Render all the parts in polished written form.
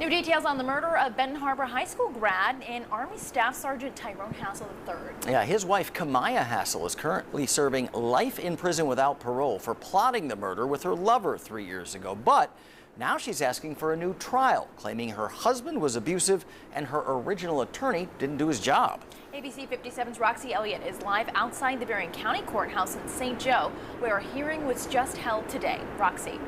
New details on the murder of Benton Harbor High School grad and Army Staff Sergeant Tyrone Hassel III. Yeah, his wife Kemia Hassel is currently serving life in prison without parole for plotting the murder with her lover 3 years ago. But now she's asking for a new trial, claiming her husband was abusive and her original attorney didn't do his job. ABC 57's Roxy Elliott is live outside the Berrien County Courthouse in St. Joe, where a hearing was just held today. Roxy.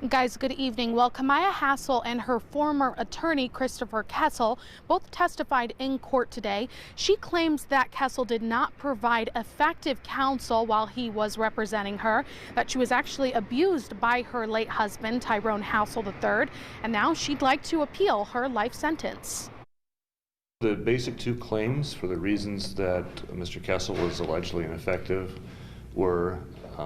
Guys, good evening. Well, Kemia Hassel and her former attorney, Christopher Kessel, both testified in court today. She claims that Kessel did not provide effective counsel while he was representing her, that she was actually abused by her late husband, Tyrone Hassel III, and now she'd like to appeal her life sentence. The basic two claims for the reasons that Mr. Kessel was allegedly ineffective were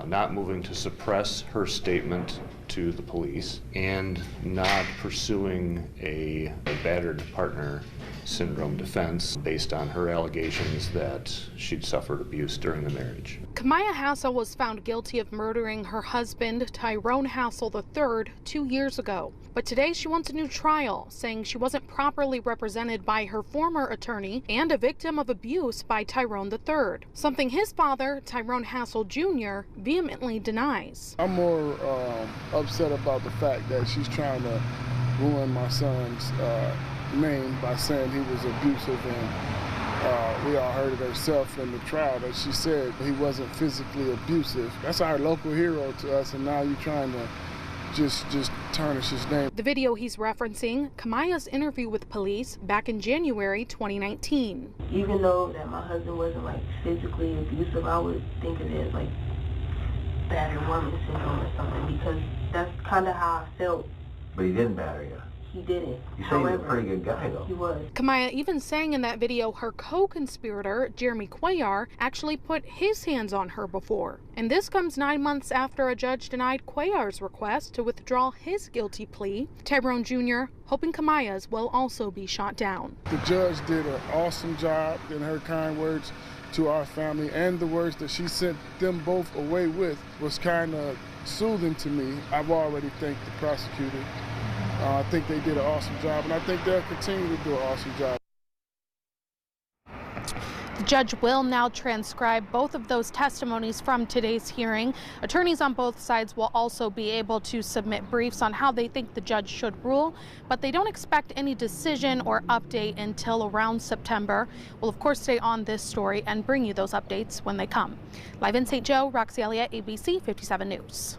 not moving to suppress her statement to the police and not pursuing a battered partner syndrome defense based on her allegations that she'd suffered abuse during the marriage. Kemia Hassel was found guilty of murdering her husband, Tyrone Hassel III, 2 years ago. But today she wants a new trial, saying she wasn't properly represented by her former attorney and a victim of abuse by Tyrone III, something his father, Tyrone Hassel Jr., vehemently denies. I'm more upset about the fact that she's trying to ruin my son's name by saying he was abusive, and we all heard it herself in the trial that she said he wasn't physically abusive. That's our local hero to us, and now you're trying to just tarnish his name. The video he's referencing, Kemia's interview with police back in January 2019. Even though that my husband wasn't like physically abusive, I would think of it as like battered woman syndrome or something, because that's kind of how I felt. But he didn't batter you. He didn't. You say he's a pretty good guy, though. He was. Kemia even sang in that video her co-conspirator, Jeremy Cuellar, actually put his hands on her before. And this comes 9 months after a judge denied Cuellar's request to withdraw his guilty plea. Tyrone Jr. hoping Kemia's will also be shot down. The judge did an awesome job in her kind words to our family, and the words that she sent them both away with was kind of soothing to me. I've already thanked the prosecutor. I think they did an awesome job, and I think they'll continue to do an awesome job. The judge will now transcribe both of those testimonies from today's hearing. Attorneys on both sides will also be able to submit briefs on how they think the judge should rule, but they don't expect any decision or update until around September. We'll, of course, stay on this story and bring you those updates when they come. Live in St. Joe, Roxy Elliott, ABC 57 News.